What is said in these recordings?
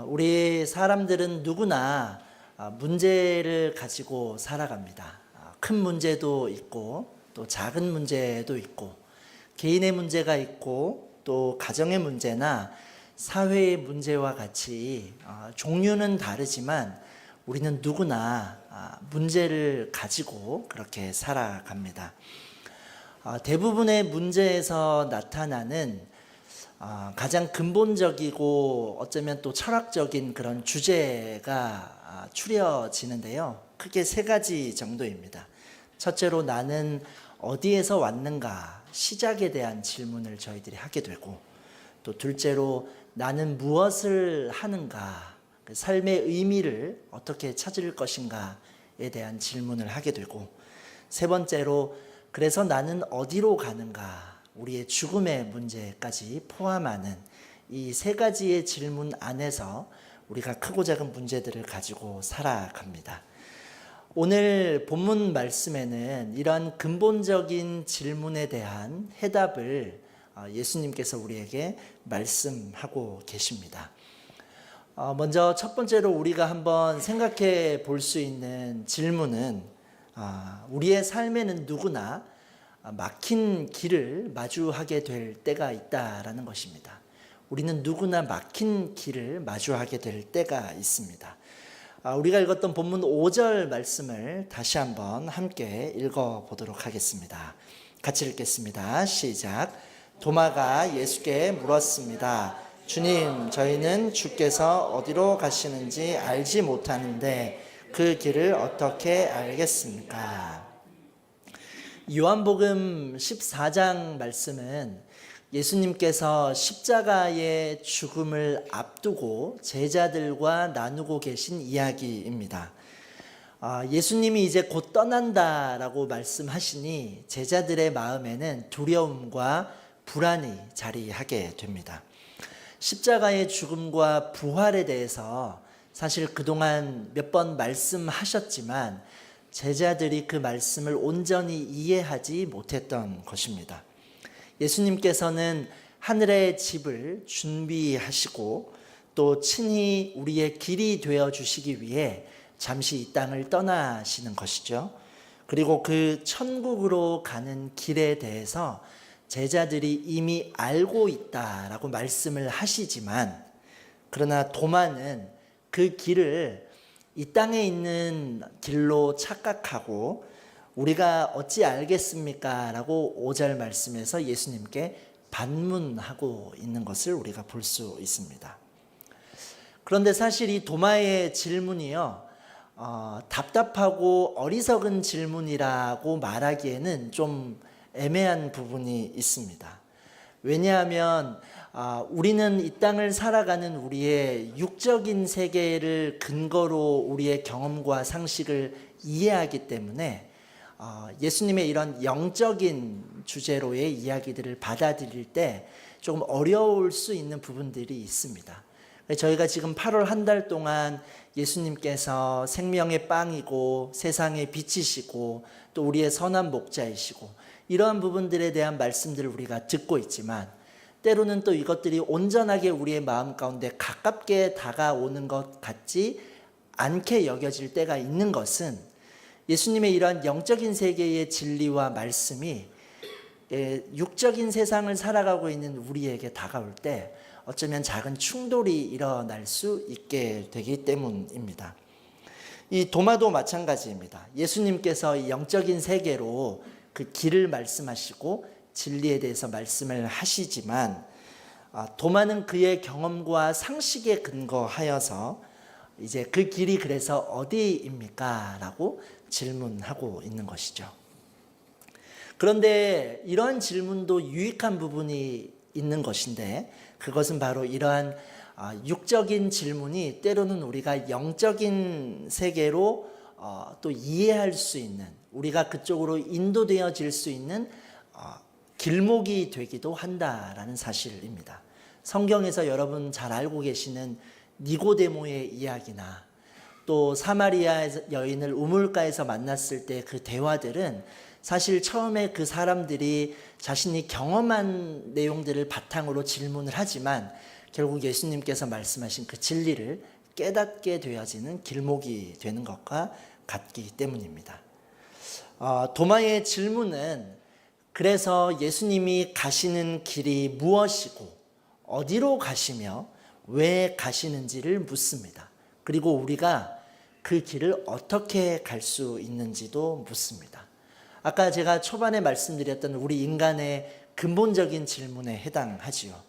우리 사람들은 누구나 문제를 가지고 살아갑니다. 큰 문제도 있고 또 작은 문제도 있고 개인의 문제가 있고 또 가정의 문제나 사회의 문제와 같이 종류는 다르지만 우리는 누구나 문제를 가지고 그렇게 살아갑니다. 대부분의 문제에서 나타나는 가장 근본적이고 어쩌면 또 철학적인 그런 주제가 추려지는데요. 크게 세 가지 정도입니다. 첫째로 나는 어디에서 왔는가, 시작에 대한 질문을 저희들이 하게 되고, 또 둘째로 나는 무엇을 하는가, 그 삶의 의미를 어떻게 찾을 것인가에 대한 질문을 하게 되고, 세 번째로 그래서 나는 어디로 가는가, 우리의 죽음의 문제까지 포함하는 이 세 가지의 질문 안에서 우리가 크고 작은 문제들을 가지고 살아갑니다. 오늘 본문 말씀에는 이런 근본적인 질문에 대한 해답을 예수님께서 우리에게 말씀하고 계십니다. 먼저 첫 번째로 우리가 한번 생각해 볼 수 있는 질문은 우리의 삶에는 누구나 막힌 길을 마주하게 될 때가 있다라는 것입니다. 우리는 누구나 막힌 길을 마주하게 될 때가 있습니다. 우리가 읽었던 본문 5절 말씀을 다시 한번 함께 읽어보도록 하겠습니다. 같이 읽겠습니다. 시작. 도마가 예수께 물었습니다. 주님, 저희는 주께서 어디로 가시는지 알지 못하는데 그 길을 어떻게 알겠습니까? 요한복음 14장 말씀은 예수님께서 십자가의 죽음을 앞두고 제자들과 나누고 계신 이야기입니다. 예수님이 이제 곧 떠난다라고 말씀하시니 제자들의 마음에는 두려움과 불안이 자리하게 됩니다. 십자가의 죽음과 부활에 대해서 사실 그동안 몇 번 말씀하셨지만 제자들이 그 말씀을 온전히 이해하지 못했던 것입니다. 예수님께서는 하늘의 집을 준비하시고 또 친히 우리의 길이 되어 주시기 위해 잠시 이 땅을 떠나시는 것이죠. 그리고 그 천국으로 가는 길에 대해서 제자들이 이미 알고 있다라고 말씀을 하시지만, 그러나 도마는 그 길을 이 땅에 있는 길로 착각하고 우리가 어찌 알겠습니까? 라고 5절 말씀에서 예수님께 반문하고 있는 것을 우리가 볼 수 있습니다. 그런데 사실 이 도마의 질문이요, 답답하고 어리석은 질문이라고 말하기에는 좀 애매한 부분이 있습니다. 왜냐하면 우리는 이 땅을 살아가는 우리의 육적인 세계를 근거로 우리의 경험과 상식을 이해하기 때문에 예수님의 이런 영적인 주제로의 이야기들을 받아들일 때 조금 어려울 수 있는 부분들이 있습니다. 저희가 지금 8월 한 달 동안 예수님께서 생명의 빵이고 세상의 빛이시고 또 우리의 선한 목자이시고 이러한 부분들에 대한 말씀들을 우리가 듣고 있지만, 때로는 또 이것들이 온전하게 우리의 마음 가운데 가깝게 다가오는 것 같지 않게 여겨질 때가 있는 것은 예수님의 이러한 영적인 세계의 진리와 말씀이 육적인 세상을 살아가고 있는 우리에게 다가올 때 어쩌면 작은 충돌이 일어날 수 있게 되기 때문입니다. 이 도마도 마찬가지입니다. 예수님께서 이 영적인 세계로 그 길을 말씀하시고 진리에 대해서 말씀을 하시지만, 도마는 그의 경험과 상식에 근거하여서 이제 그 길이 그래서 어디입니까? 라고 질문하고 있는 것이죠. 그런데 이러한 질문도 유익한 부분이 있는 것인데, 그것은 바로 이러한 육적인 질문이 때로는 우리가 영적인 세계로 또 이해할 수 있는, 우리가 그쪽으로 인도되어질 수 있는 길목이 되기도 한다라는 사실입니다. 성경에서 여러분 잘 알고 계시는 니고데모의 이야기나 또 사마리아 여인을 우물가에서 만났을 때 그 대화들은 사실 처음에 그 사람들이 자신이 경험한 내용들을 바탕으로 질문을 하지만 결국 예수님께서 말씀하신 그 진리를 깨닫게 되어지는 길목이 되는 것과 같기 때문입니다. 도마의 질문은 그래서 예수님이 가시는 길이 무엇이고 어디로 가시며 왜 가시는지를 묻습니다. 그리고 우리가 그 길을 어떻게 갈 수 있는지도 묻습니다. 아까 제가 초반에 말씀드렸던 우리 인간의 근본적인 질문에 해당하지요.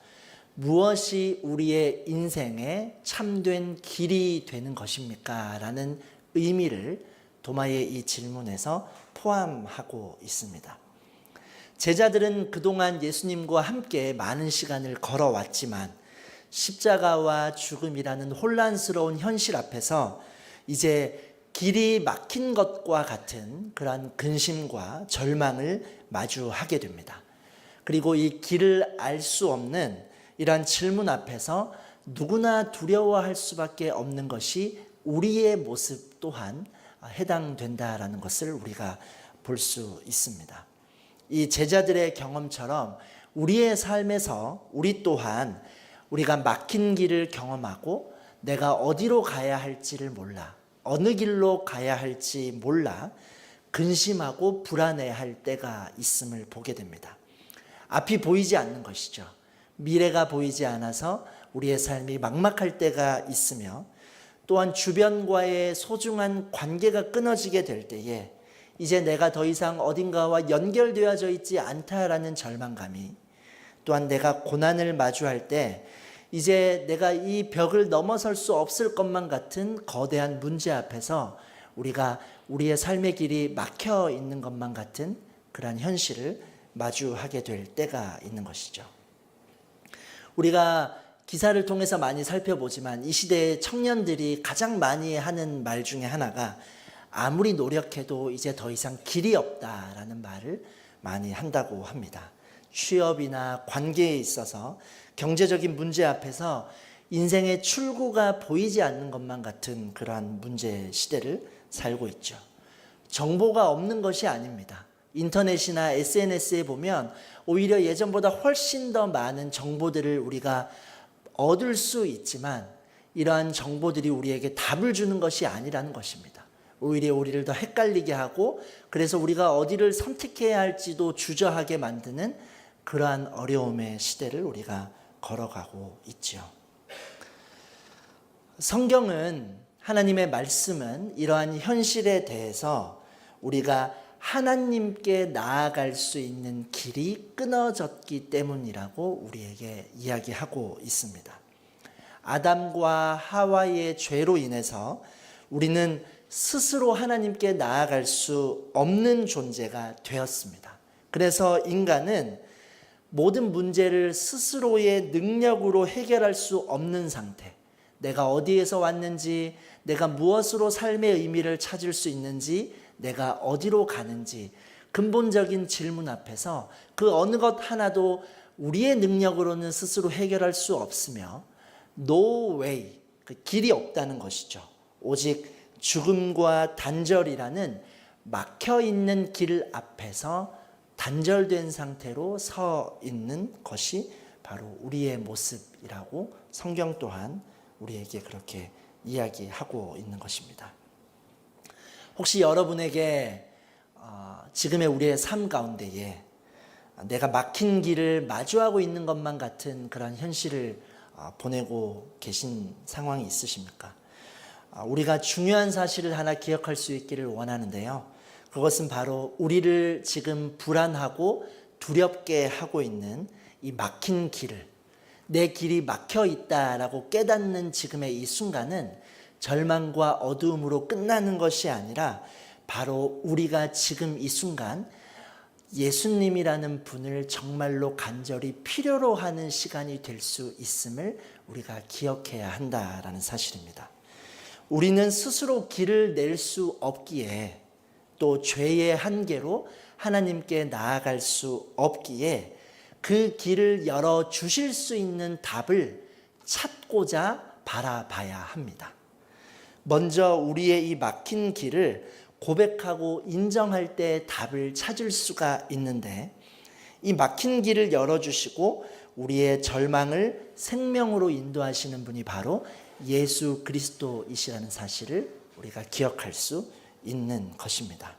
무엇이 우리의 인생의 참된 길이 되는 것입니까? 라는 의미를 도마의 이 질문에서 포함하고 있습니다. 제자들은 그동안 예수님과 함께 많은 시간을 걸어왔지만 십자가와 죽음이라는 혼란스러운 현실 앞에서 이제 길이 막힌 것과 같은 그러한 근심과 절망을 마주하게 됩니다. 그리고 이 길을 알 수 없는 이러한 질문 앞에서 누구나 두려워할 수밖에 없는 것이 우리의 모습 또한 해당된다라는 것을 우리가 볼 수 있습니다. 이 제자들의 경험처럼 우리의 삶에서 우리 또한 우리가 막힌 길을 경험하고 내가 어디로 가야 할지를 몰라, 어느 길로 가야 할지 몰라 근심하고 불안해할 때가 있음을 보게 됩니다. 앞이 보이지 않는 것이죠. 미래가 보이지 않아서 우리의 삶이 막막할 때가 있으며 또한 주변과의 소중한 관계가 끊어지게 될 때에 이제 내가 더 이상 어딘가와 연결되어져 있지 않다라는 절망감이, 또한 내가 고난을 마주할 때 이제 내가 이 벽을 넘어설 수 없을 것만 같은 거대한 문제 앞에서 우리가 우리의 삶의 길이 막혀 있는 것만 같은 그러한 현실을 마주하게 될 때가 있는 것이죠. 우리가 기사를 통해서 많이 살펴보지만 이 시대의 청년들이 가장 많이 하는 말 중에 하나가 아무리 노력해도 이제 더 이상 길이 없다라는 말을 많이 한다고 합니다. 취업이나 관계에 있어서 경제적인 문제 앞에서 인생의 출구가 보이지 않는 것만 같은 그러한 문제 시대를 살고 있죠. 정보가 없는 것이 아닙니다. 인터넷이나 SNS에 보면 오히려 예전보다 훨씬 더 많은 정보들을 우리가 얻을 수 있지만 이러한 정보들이 우리에게 답을 주는 것이 아니라는 것입니다. 오히려 우리를 더 헷갈리게 하고 그래서 우리가 어디를 선택해야 할지도 주저하게 만드는 그러한 어려움의 시대를 우리가 걸어가고 있죠. 성경은, 하나님의 말씀은 이러한 현실에 대해서 우리가 하나님께 나아갈 수 있는 길이 끊어졌기 때문이라고 우리에게 이야기하고 있습니다. 아담과 하와의 죄로 인해서 우리는 스스로 하나님께 나아갈 수 없는 존재가 되었습니다. 그래서 인간은 모든 문제를 스스로의 능력으로 해결할 수 없는 상태, 내가 어디에서 왔는지, 내가 무엇으로 삶의 의미를 찾을 수 있는지, 내가 어디로 가는지 근본적인 질문 앞에서 그 어느 것 하나도 우리의 능력으로는 스스로 해결할 수 없으며 no way, 그 길이 없다는 것이죠. 오직 죽음과 단절이라는 막혀있는 길 앞에서 단절된 상태로 서 있는 것이 바로 우리의 모습이라고 성경 또한 우리에게 그렇게 이야기하고 있는 것입니다. 혹시 여러분에게 지금의 우리의 삶 가운데에 내가 막힌 길을 마주하고 있는 것만 같은 그런 현실을 보내고 계신 상황이 있으십니까? 우리가 중요한 사실을 하나 기억할 수 있기를 원하는데요. 그것은 바로 우리를 지금 불안하고 두렵게 하고 있는 이 막힌 길을, 내 길이 막혀 있다라고 깨닫는 지금의 이 순간은 절망과 어두움으로 끝나는 것이 아니라 바로 우리가 지금 이 순간 예수님이라는 분을 정말로 간절히 필요로 하는 시간이 될 수 있음을 우리가 기억해야 한다라는 사실입니다. 우리는 스스로 길을 낼 수 없기에, 또 죄의 한계로 하나님께 나아갈 수 없기에 그 길을 열어 주실 수 있는 답을 찾고자 바라봐야 합니다. 먼저 우리의 이 막힌 길을 고백하고 인정할 때 답을 찾을 수가 있는데, 이 막힌 길을 열어주시고 우리의 절망을 생명으로 인도하시는 분이 바로 예수 그리스도이시라는 사실을 우리가 기억할 수 있는 것입니다.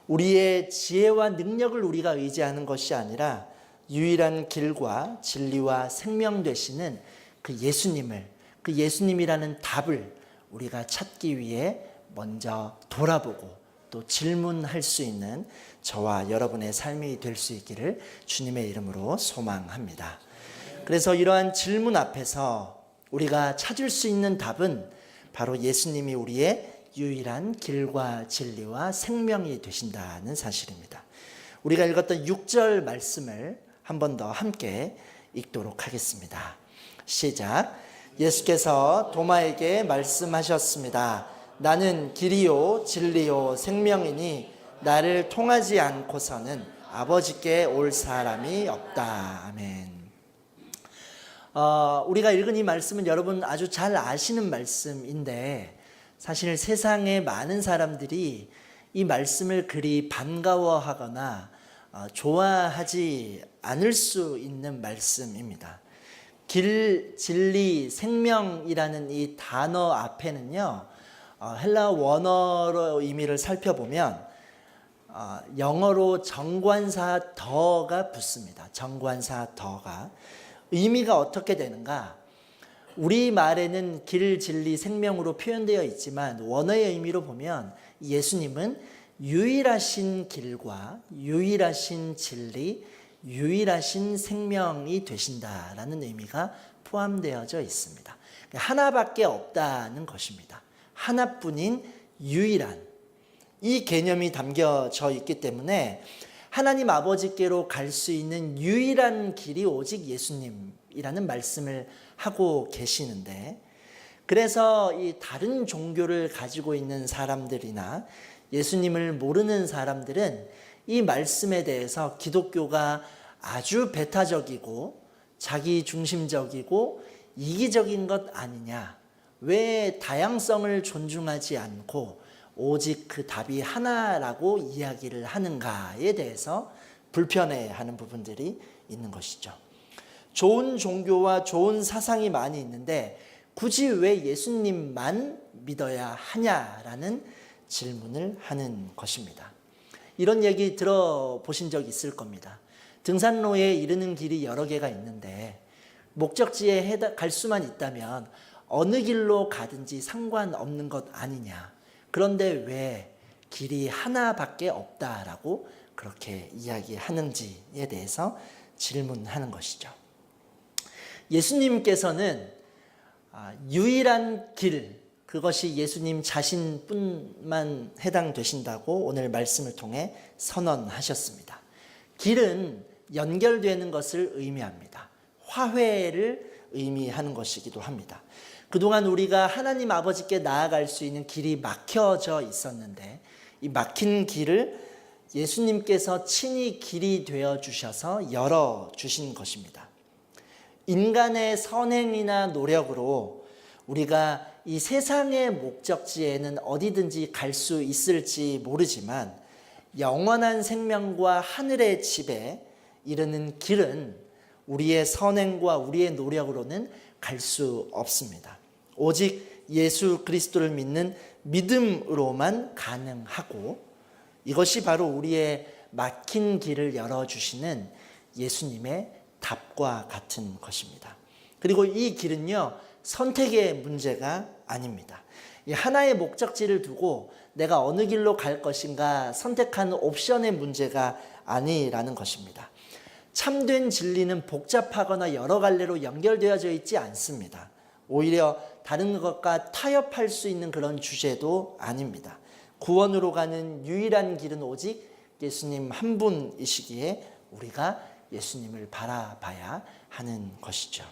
우리의 지혜와 능력을 우리가 의지하는 것이 아니라 유일한 길과 진리와 생명 되시는 그 예수님을, 그 예수님이라는 답을 우리가 찾기 위해 먼저 돌아보고 또 질문할 수 있는 저와 여러분의 삶이 될 수 있기를 주님의 이름으로 소망합니다. 그래서 이러한 질문 앞에서 우리가 찾을 수 있는 답은 바로 예수님이 우리의 유일한 길과 진리와 생명이 되신다는 사실입니다. 우리가 읽었던 6절 말씀을 한 번 더 함께 읽도록 하겠습니다. 시작. 예수께서 도마에게 말씀하셨습니다. 나는 길이요 진리요 생명이니 나를 통하지 않고서는 아버지께 올 사람이 없다. 아멘. 우리가 읽은 이 말씀은 여러분 아주 잘 아시는 말씀인데 사실 세상에 많은 사람들이 이 말씀을 그리 반가워하거나 좋아하지 않을 수 있는 말씀입니다. 길, 진리, 생명이라는 이 단어 앞에는요, 헬라 원어로 의미를 살펴보면 영어로 정관사 더가 붙습니다. 정관사 더가. 의미가 어떻게 되는가? 우리말에는 길, 진리, 생명으로 표현되어 있지만 원어의 의미로 보면 예수님은 유일하신 길과 유일하신 진리, 유일하신 생명이 되신다라는 의미가 포함되어져 있습니다. 하나밖에 없다는 것입니다. 하나뿐인 유일한 이 개념이 담겨져 있기 때문에 하나님 아버지께로 갈 수 있는 유일한 길이 오직 예수님이라는 말씀을 하고 계시는데, 그래서 이 다른 종교를 가지고 있는 사람들이나 예수님을 모르는 사람들은 이 말씀에 대해서 기독교가 아주 배타적이고 자기 중심적이고 이기적인 것 아니냐, 왜 다양성을 존중하지 않고 오직 그 답이 하나라고 이야기를 하는가에 대해서 불편해하는 부분들이 있는 것이죠. 좋은 종교와 좋은 사상이 많이 있는데 굳이 왜 예수님만 믿어야 하냐라는 질문을 하는 것입니다. 이런 얘기 들어보신 적 있을 겁니다. 등산로에 이르는 길이 여러 개가 있는데 목적지에 갈 수만 있다면 어느 길로 가든지 상관없는 것 아니냐. 그런데 왜 길이 하나밖에 없다라고 그렇게 이야기하는지에 대해서 질문하는 것이죠. 예수님께서는 유일한 길, 그것이 예수님 자신뿐만 해당되신다고 오늘 말씀을 통해 선언하셨습니다. 길은 연결되는 것을 의미합니다. 화해를 의미하는 것이기도 합니다. 그동안 우리가 하나님 아버지께 나아갈 수 있는 길이 막혀져 있었는데 이 막힌 길을 예수님께서 친히 길이 되어 주셔서 열어 주신 것입니다. 인간의 선행이나 노력으로 우리가 이 세상의 목적지에는 어디든지 갈 수 있을지 모르지만 영원한 생명과 하늘의 집에 이르는 길은 우리의 선행과 우리의 노력으로는 갈 수 없습니다. 오직 예수 그리스도를 믿는 믿음으로만 가능하고, 이것이 바로 우리의 막힌 길을 열어주시는 예수님의 답과 같은 것입니다. 그리고 이 길은요, 선택의 문제가 아닙니다. 하나의 목적지를 두고 내가 어느 길로 갈 것인가 선택하는 옵션의 문제가 아니라는 것입니다. 참된 진리는 복잡하거나 여러 갈래로 연결되어져 있지 않습니다. 오히려 다른 것과 타협할 수 있는 그런 주제도 아닙니다. 구원으로 가는 유일한 길은 오직 예수님 한 분이시기에 우리가 예수님을 바라봐야 하는 것이죠.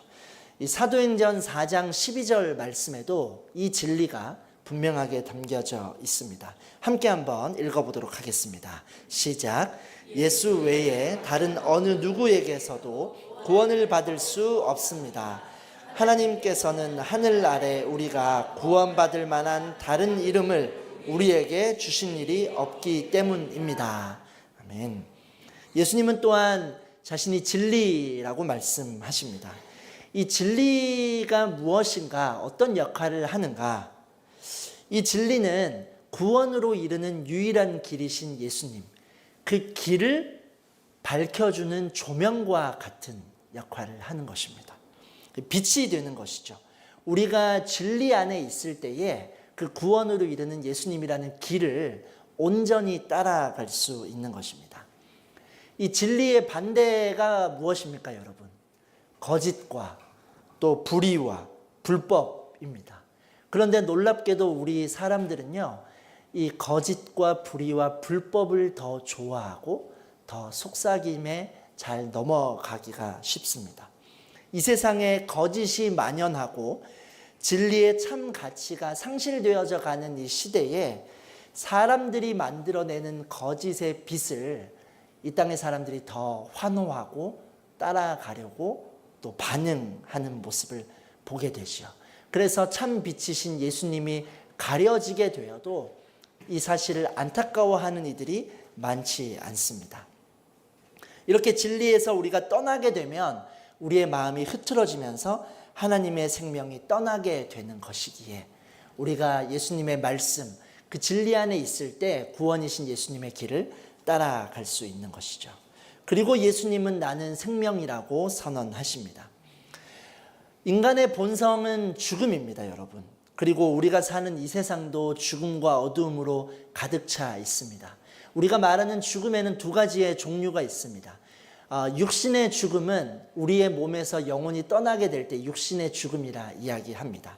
이 사도행전 4장 12절 말씀에도 이 진리가 분명하게 담겨져 있습니다. 함께 한번 읽어보도록 하겠습니다. 시작. 예수 외에 다른 어느 누구에게서도 구원을 받을 수 없습니다. 하나님께서는 하늘 아래 우리가 구원받을 만한 다른 이름을 우리에게 주신 일이 없기 때문입니다. 아멘. 예수님은 또한 자신이 진리라고 말씀하십니다. 이 진리가 무엇인가, 어떤 역할을 하는가? 이 진리는 구원으로 이르는 유일한 길이신 예수님, 그 길을 밝혀주는 조명과 같은 역할을 하는 것입니다. 빛이 되는 것이죠. 우리가 진리 안에 있을 때에 그 구원으로 이르는 예수님이라는 길을 온전히 따라갈 수 있는 것입니다. 이 진리의 반대가 무엇입니까, 여러분? 거짓과 또 불의와 불법입니다. 그런데 놀랍게도 우리 사람들은요, 이 거짓과 불의와 불법을 더 좋아하고 더 속삭임에 잘 넘어가기가 쉽습니다. 이 세상에 거짓이 만연하고 진리의 참 가치가 상실되어져 가는 이 시대에 사람들이 만들어내는 거짓의 빛을 이 땅의 사람들이 더 환호하고 따라가려고 또 반응하는 모습을 보게 되죠. 그래서 참 빛이신 예수님이 가려지게 되어도 이 사실을 안타까워하는 이들이 많지 않습니다. 이렇게 진리에서 우리가 떠나게 되면 우리의 마음이 흐트러지면서 하나님의 생명이 떠나게 되는 것이기에 우리가 예수님의 말씀, 그 진리 안에 있을 때 구원이신 예수님의 길을 따라갈 수 있는 것이죠. 그리고 예수님은 나는 생명이라고 선언하십니다. 인간의 본성은 죽음입니다, 여러분. 그리고 우리가 사는 이 세상도 죽음과 어두움으로 가득 차 있습니다. 우리가 말하는 죽음에는 두 가지의 종류가 있습니다. 육신의 죽음은 우리의 몸에서 영혼이 떠나게 될 때 육신의 죽음이라 이야기합니다.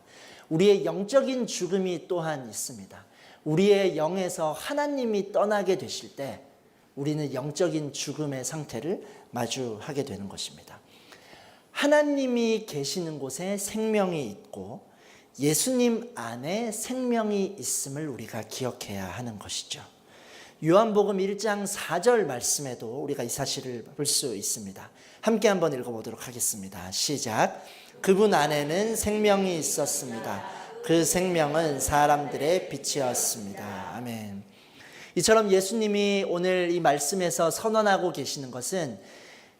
우리의 영적인 죽음이 또한 있습니다. 우리의 영에서 하나님이 떠나게 되실 때 우리는 영적인 죽음의 상태를 마주하게 되는 것입니다. 하나님이 계시는 곳에 생명이 있고 예수님 안에 생명이 있음을 우리가 기억해야 하는 것이죠. 요한복음 1장 4절 말씀에도 우리가 이 사실을 볼 수 있습니다. 함께 한번 읽어보도록 하겠습니다. 시작. 그분 안에는 생명이 있었습니다. 그 생명은 사람들의 빛이었습니다. 아멘. 이처럼 예수님이 오늘 이 말씀에서 선언하고 계시는 것은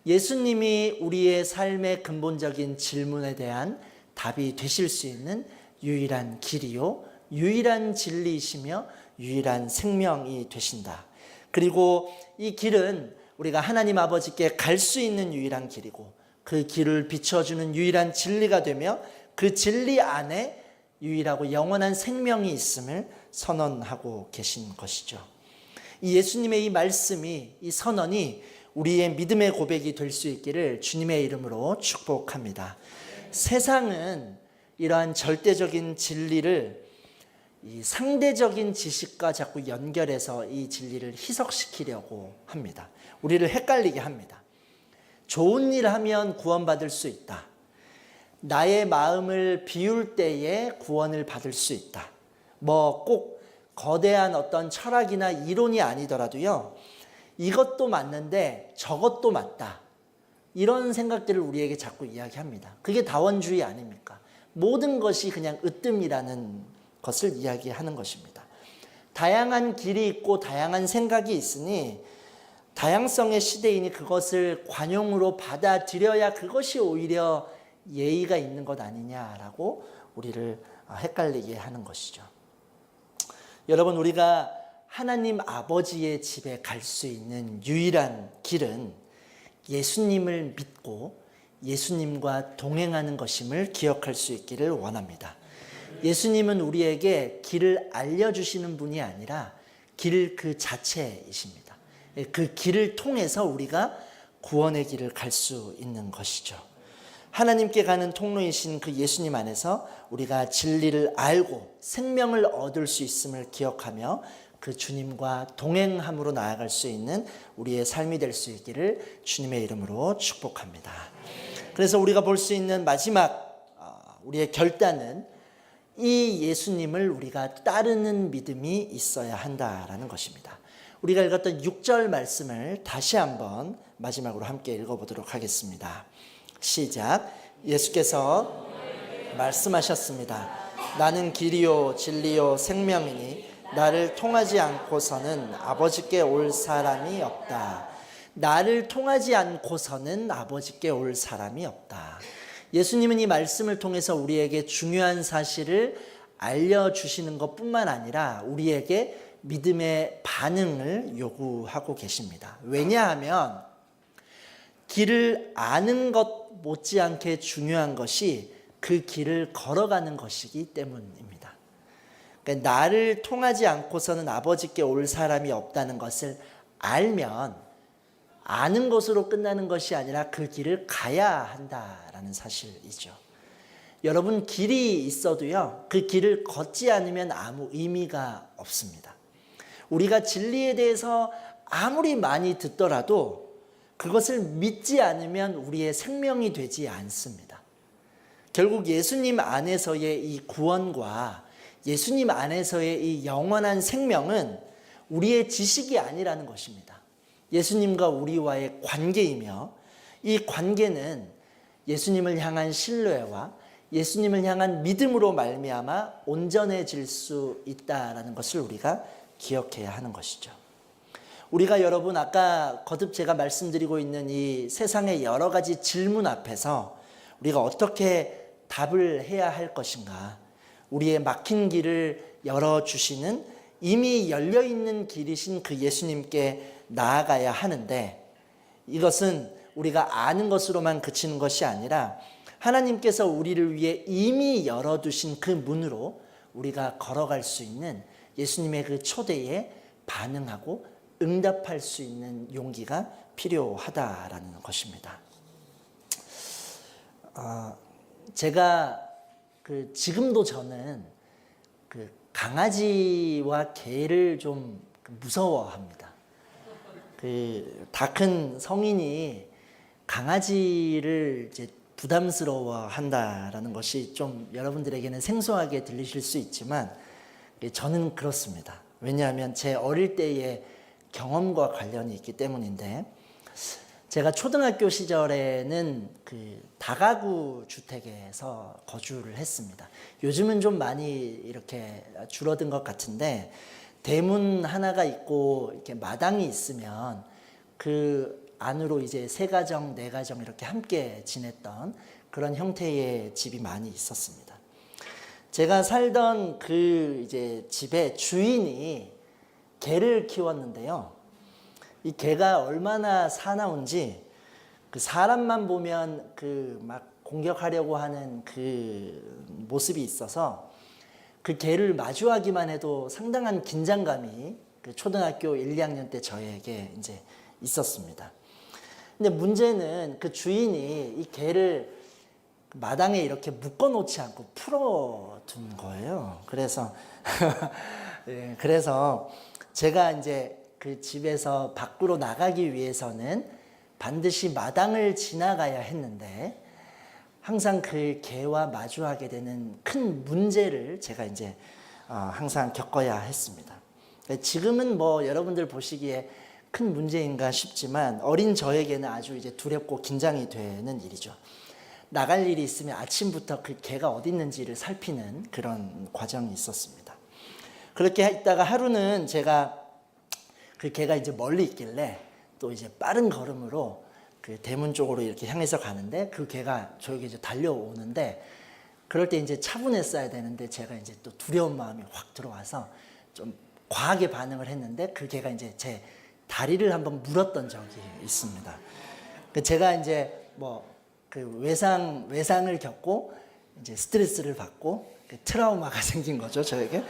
예수님이 우리의 삶의 근본적인 질문에 대한 답이 되실 수 있는 유일한 길이요, 유일한 진리이시며 유일한 생명이 되신다. 그리고 이 길은 우리가 하나님 아버지께 갈 수 있는 유일한 길이고 그 길을 비춰주는 유일한 진리가 되며 그 진리 안에 유일하고 영원한 생명이 있음을 선언하고 계신 것이죠. 이 예수님의 이 말씀이, 이 선언이 우리의 믿음의 고백이 될 수 있기를 주님의 이름으로 축복합니다. 세상은 이러한 절대적인 진리를 이 상대적인 지식과 자꾸 연결해서 이 진리를 희석시키려고 합니다. 우리를 헷갈리게 합니다. 좋은 일 하면 구원받을 수 있다. 나의 마음을 비울 때에 구원을 받을 수 있다. 꼭 거대한 어떤 철학이나 이론이 아니더라도요, 이것도 맞는데 저것도 맞다. 이런 생각들을 우리에게 자꾸 이야기합니다. 그게 다원주의 아닙니까? 모든 것이 그냥 으뜸이라는 것을 이야기하는 것입니다. 다양한 길이 있고 다양한 생각이 있으니 다양성의 시대이니 그것을 관용으로 받아들여야 그것이 오히려 예의가 있는 것 아니냐라고 우리를 헷갈리게 하는 것이죠. 여러분, 우리가 하나님 아버지의 집에 갈 수 있는 유일한 길은 예수님을 믿고 예수님과 동행하는 것임을 기억할 수 있기를 원합니다. 예수님은 우리에게 길을 알려주시는 분이 아니라 길 그 자체이십니다. 그 길을 통해서 우리가 구원의 길을 갈 수 있는 것이죠. 하나님께 가는 통로이신 그 예수님 안에서 우리가 진리를 알고 생명을 얻을 수 있음을 기억하며 그 주님과 동행함으로 나아갈 수 있는 우리의 삶이 될 수 있기를 주님의 이름으로 축복합니다. 그래서 우리가 볼 수 있는 마지막 우리의 결단은 이 예수님을 우리가 따르는 믿음이 있어야 한다라는 것입니다. 우리가 읽었던 6절 말씀을 다시 한번 마지막으로 함께 읽어보도록 하겠습니다. 시작. 예수께서 말씀하셨습니다. 나는 길이요 진리요 생명이니 나를 통하지 않고서는 아버지께 올 사람이 없다. 나를 통하지 않고서는 아버지께 올 사람이 없다. 예수님은 이 말씀을 통해서 우리에게 중요한 사실을 알려주시는 것뿐만 아니라 우리에게 믿음의 반응을 요구하고 계십니다. 왜냐하면 길을 아는 것 못지않게 중요한 것이 그 길을 걸어가는 것이기 때문입니다. 그러니까 나를 통하지 않고서는 아버지께 올 사람이 없다는 것을 알면 아는 것으로 끝나는 것이 아니라 그 길을 가야 한다라는 사실이죠. 여러분, 길이 있어도요, 그 길을 걷지 않으면 아무 의미가 없습니다. 우리가 진리에 대해서 아무리 많이 듣더라도 그것을 믿지 않으면 우리의 생명이 되지 않습니다. 결국 예수님 안에서의 이 구원과 예수님 안에서의 이 영원한 생명은 우리의 지식이 아니라는 것입니다. 예수님과 우리와의 관계이며 이 관계는 예수님을 향한 신뢰와 예수님을 향한 믿음으로 말미암아 온전해질 수 있다라는 것을 우리가 기억해야 하는 것이죠. 우리가 여러분 아까 거듭 제가 말씀드리고 있는 이 세상의 여러 가지 질문 앞에서 우리가 어떻게 답을 해야 할 것인가, 우리의 막힌 길을 열어주시는 이미 열려있는 길이신 그 예수님께 나아가야 하는데, 이것은 우리가 아는 것으로만 그치는 것이 아니라 하나님께서 우리를 위해 이미 열어두신 그 문으로 우리가 걸어갈 수 있는 예수님의 그 초대에 반응하고 응답할 수 있는 용기가 필요하다라는 것입니다. 제가 지금도 저는 강아지와 개를 좀 무서워합니다. 다 큰 성인이 강아지를 이제 부담스러워한다라는 것이 좀 여러분들에게는 생소하게 들리실 수 있지만 저는 그렇습니다. 왜냐하면 제 어릴 때의 경험과 관련이 있기 때문인데, 제가 초등학교 시절에는 다가구 주택에서 거주를 했습니다. 요즘은 좀 많이 이렇게 줄어든 것 같은데, 대문 하나가 있고 이렇게 마당이 있으면 그 안으로 이제 3가정, 4가정 이렇게 함께 지냈던 그런 형태의 집이 많이 있었습니다. 제가 살던 그 이제 집의 주인이 개를 키웠는데요. 이 개가 얼마나 사나운지 사람만 보면 막 공격하려고 하는 그 모습이 있어서 그 개를 마주하기만 해도 상당한 긴장감이 초등학교 1, 2학년 때 저에게 이제 있었습니다. 근데 문제는 그 주인이 이 개를 마당에 이렇게 묶어 놓지 않고 풀어둔 거예요. 그래서 그래서 제가 이제 그 집에서 밖으로 나가기 위해서는 반드시 마당을 지나가야 했는데, 항상 그 개와 마주하게 되는 큰 문제를 제가 이제 항상 겪어야 했습니다. 지금은 뭐 여러분들 보시기에 큰 문제인가 싶지만 어린 저에게는 아주 이제 두렵고 긴장이 되는 일이죠. 나갈 일이 있으면 아침부터 그 개가 어디 있는지를 살피는 그런 과정이 있었습니다. 그렇게 있다가 하루는 제가 그 개가 이제 멀리 있길래 또 이제 빠른 걸음으로 그 대문 쪽으로 이렇게 향해서 가는데, 그 개가 저에게 이제 달려오는데, 그럴 때 이제 차분했어야 되는데 제가 이제 또 두려운 마음이 확 들어와서 좀 과하게 반응을 했는데, 그 개가 이제 제 다리를 한번 물었던 적이 있습니다. 제가 이제 외상을 겪고 이제 스트레스를 받고 트라우마가 생긴 거죠, 저에게.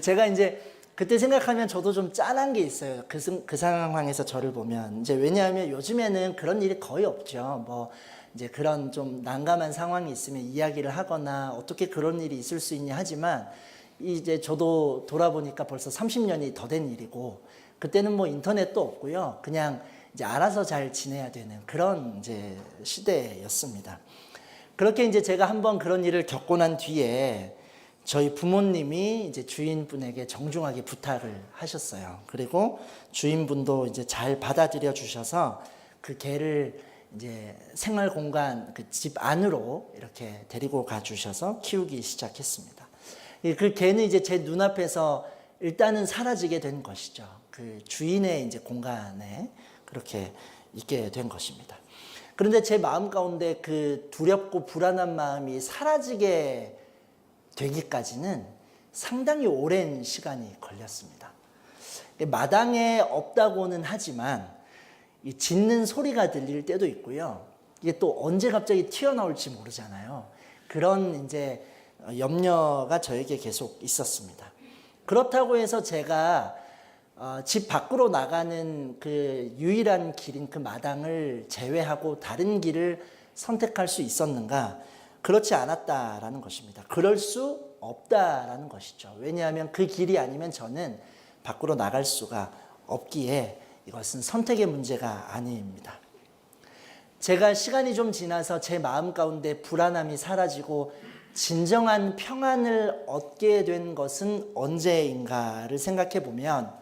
제가 이제 그때 생각하면 저도 좀 짠한 게 있어요. 그 상황에서 저를 보면. 이제 왜냐하면 요즘에는 그런 일이 거의 없죠. 이제 그런 좀 난감한 상황이 있으면 이야기를 하거나 어떻게 그런 일이 있을 수 있냐 하지만, 이제 저도 돌아보니까 벌써 30년이 더 된 일이고, 그때는 인터넷도 없고요. 그냥 이제 알아서 잘 지내야 되는 그런 이제 시대였습니다. 그렇게 이제 제가 한번 그런 일을 겪고 난 뒤에 저희 부모님이 이제 주인분에게 정중하게 부탁을 하셨어요. 그리고 주인분도 이제 잘 받아들여 주셔서 그 개를 이제 생활 공간 그 집 안으로 이렇게 데리고 가 주셔서 키우기 시작했습니다. 그 개는 이제 제 눈앞에서 일단은 사라지게 된 것이죠. 그 주인의 이제 공간에 그렇게 있게 된 것입니다. 그런데 제 마음 가운데 그 두렵고 불안한 마음이 사라지게 되기까지는 상당히 오랜 시간이 걸렸습니다. 마당에 없다고는 하지만 이 짖는 소리가 들릴 때도 있고요. 이게 또 언제 갑자기 튀어나올지 모르잖아요. 그런 이제 염려가 저에게 계속 있었습니다. 그렇다고 해서 제가 집 밖으로 나가는 그 유일한 길인 그 마당을 제외하고 다른 길을 선택할 수 있었는가? 그렇지 않았다라는 것입니다. 그럴 수 없다라는 것이죠. 왜냐하면 그 길이 아니면 저는 밖으로 나갈 수가 없기에 이것은 선택의 문제가 아닙니다. 제가 시간이 좀 지나서 제 마음 가운데 불안함이 사라지고 진정한 평안을 얻게 된 것은 언제인가를 생각해 보면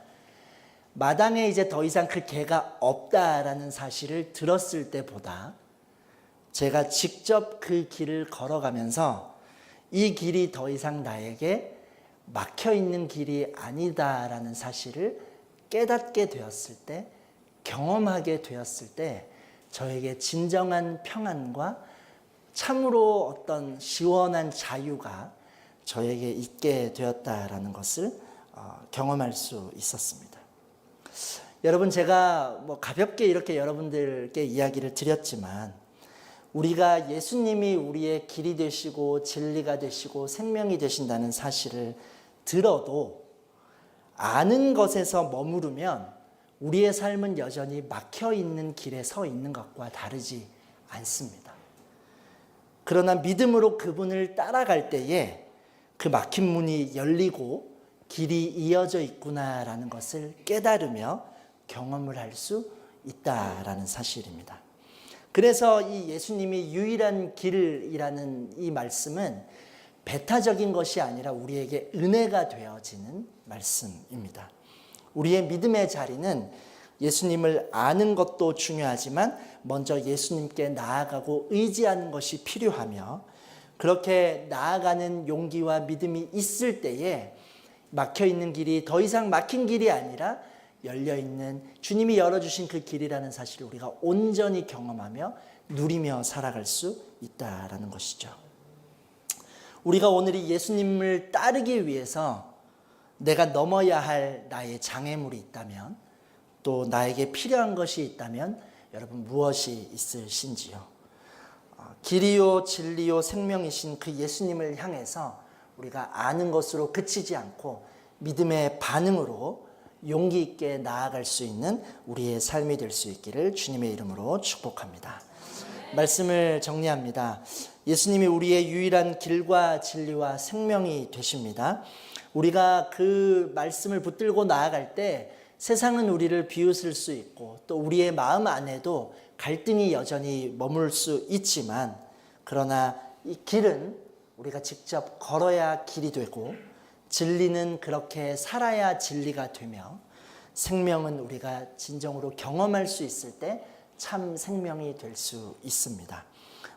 마당에 이제 더 이상 그 개가 없다라는 사실을 들었을 때보다 제가 직접 그 길을 걸어가면서 이 길이 더 이상 나에게 막혀 있는 길이 아니다라는 사실을 깨닫게 되었을 때, 경험하게 되었을 때 저에게 진정한 평안과 참으로 어떤 시원한 자유가 저에게 있게 되었다라는 것을 경험할 수 있었습니다. 여러분, 제가 가볍게 이렇게 여러분들께 이야기를 드렸지만 우리가 예수님이 우리의 길이 되시고 진리가 되시고 생명이 되신다는 사실을 들어도 아는 것에서 머무르면 우리의 삶은 여전히 막혀 있는 길에 서 있는 것과 다르지 않습니다. 그러나 믿음으로 그분을 따라갈 때에 그 막힌 문이 열리고 길이 이어져 있구나라는 것을 깨달으며 경험을 할 수 있다라는 사실입니다. 그래서 이 예수님이 유일한 길이라는 이 말씀은 배타적인 것이 아니라 우리에게 은혜가 되어지는 말씀입니다. 우리의 믿음의 자리는 예수님을 아는 것도 중요하지만 먼저 예수님께 나아가고 의지하는 것이 필요하며 그렇게 나아가는 용기와 믿음이 있을 때에 막혀있는 길이 더 이상 막힌 길이 아니라 열려있는 주님이 열어주신 그 길이라는 사실을 우리가 온전히 경험하며 누리며 살아갈 수 있다라는 것이죠. 우리가 오늘 이 예수님을 따르기 위해서 내가 넘어야 할 나의 장애물이 있다면 또 나에게 필요한 것이 있다면 여러분 무엇이 있으신지요? 길이요 진리요 생명이신 그 예수님을 향해서 우리가 아는 것으로 그치지 않고 믿음의 반응으로 용기 있게 나아갈 수 있는 우리의 삶이 될 수 있기를 주님의 이름으로 축복합니다. 말씀을 정리합니다. 예수님이 우리의 유일한 길과 진리와 생명이 되십니다. 우리가 그 말씀을 붙들고 나아갈 때 세상은 우리를 비웃을 수 있고 또 우리의 마음 안에도 갈등이 여전히 머물 수 있지만 그러나 이 길은 우리가 직접 걸어야 길이 되고 진리는 그렇게 살아야 진리가 되며 생명은 우리가 진정으로 경험할 수 있을 때 참 생명이 될 수 있습니다.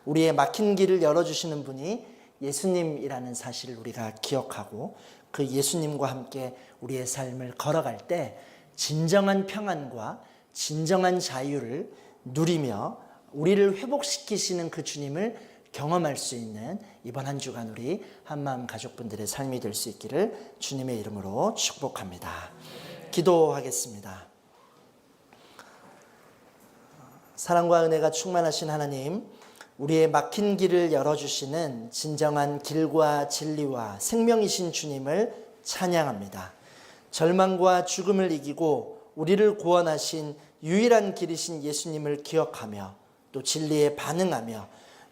우리의 막힌 길을 열어주시는 분이 예수님이라는 사실을 우리가 기억하고 그 예수님과 함께 우리의 삶을 걸어갈 때 진정한 평안과 진정한 자유를 누리며 우리를 회복시키시는 그 주님을 경험할 수 있는 이번 한 주간 우리 한마음 가족분들의 삶이 될 수 있기를 주님의 이름으로 축복합니다. 기도하겠습니다. 사랑과 은혜가 충만하신 하나님, 우리의 막힌 길을 열어주시는 진정한 길과 진리와 생명이신 주님을 찬양합니다. 절망과 죽음을 이기고 우리를 구원하신 유일한 길이신 예수님을 기억하며 또 진리에 반응하며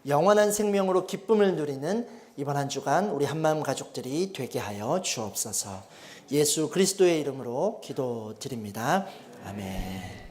영원한 생명으로 기쁨을 누리는 이번 한 주간 우리 한마음 가족들이 되게 하여 주옵소서. 예수 그리스도의 이름으로 기도드립니다. 아멘.